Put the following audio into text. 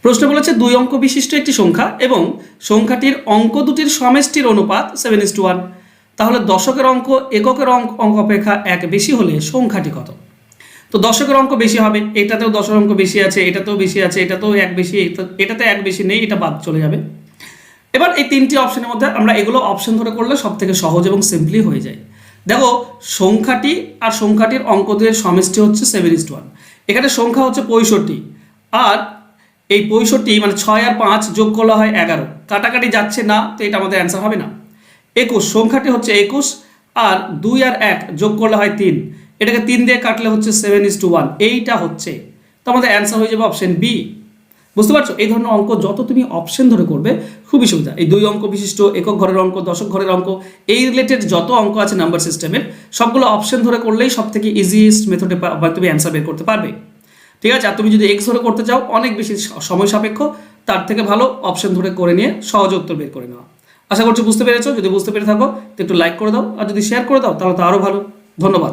প্রশ্ন বলেছে 2 অঙ্ক বিশিষ্ট একটি সংখ্যা এবং সংখ্যাটির অঙ্ক দুটির সমষ্টির অনুপাত 7:1। তাহলে দশকের অঙ্ক এককের অঙ্ক অপেক্ষা 1 বেশি হলে সংখ্যাটি কত? তো দশকের অঙ্ক বেশি হবে, এটাতেও দশের অঙ্ক বেশি আছে, এটাতেও বেশি আছে, এটাতেও 1 বেশি, এটাতে 1 বেশি নেই, এটা বাদ চলে যাবে। এবার এই 3টি অপশনের মধ্যে আমরা এগুলো অপশন ধরে করলে সব থেকে সহজ এবং সিম্পলি হয়ে যায়। দেখো, সংখ্যাটি আর সংখ্যাটির অঙ্ক দুয়ের সমষ্টি হচ্ছে 7:1। এখানে সংখ্যা হচ্ছে 65, আর এই 65 মানে 6 আর 5 যোগ করলে হয় 11, কাটাকাটি যাচ্ছে না, তো এটা আমাদের অ্যান্সার হবে না। 21, সংখ্যাটি হচ্ছে 21, আর 2 আর 1 যোগ করলে হয় 3, এটাকে 3 দিয়ে কাটলে হচ্ছে 7:1, এইটা হচ্ছে, তো আমাদের অ্যান্সার হয়ে যাবে অপশন বি। বুঝতে পারছো? এই ধরনের অঙ্ক যত তুমি অপশন ধরে করবে খুবই সুবিধা। এই 2 অঙ্ক বিশিষ্ট একক ঘরের অঙ্ক, দশক ঘরের অঙ্ক, এই রিলেটেড যত অঙ্ক আছে নাম্বার সিস্টেমের, সবগুলো অপশন ধরে করলেই সব থেকে ইজিয়েস্ট মেথডে তুমি অ্যান্সার বের করতে পারবে। ঠিক আছে? আর তুমি যদি এক্স ধরে করতে চাও, অনেক বেশি সময় সাপেক্ষ, তার থেকে ভালো অপশন ধরে করে নিয়ে সহজ উত্তর বের করে নেওয়া। আশা করছি বুঝতে পেরেছো। যদি বুঝতে পেরে থাকো তো একটু লাইক করে দাও, আর যদি শেয়ার করে দাও তাহলে তো আরও ভালো। ধন্যবাদ।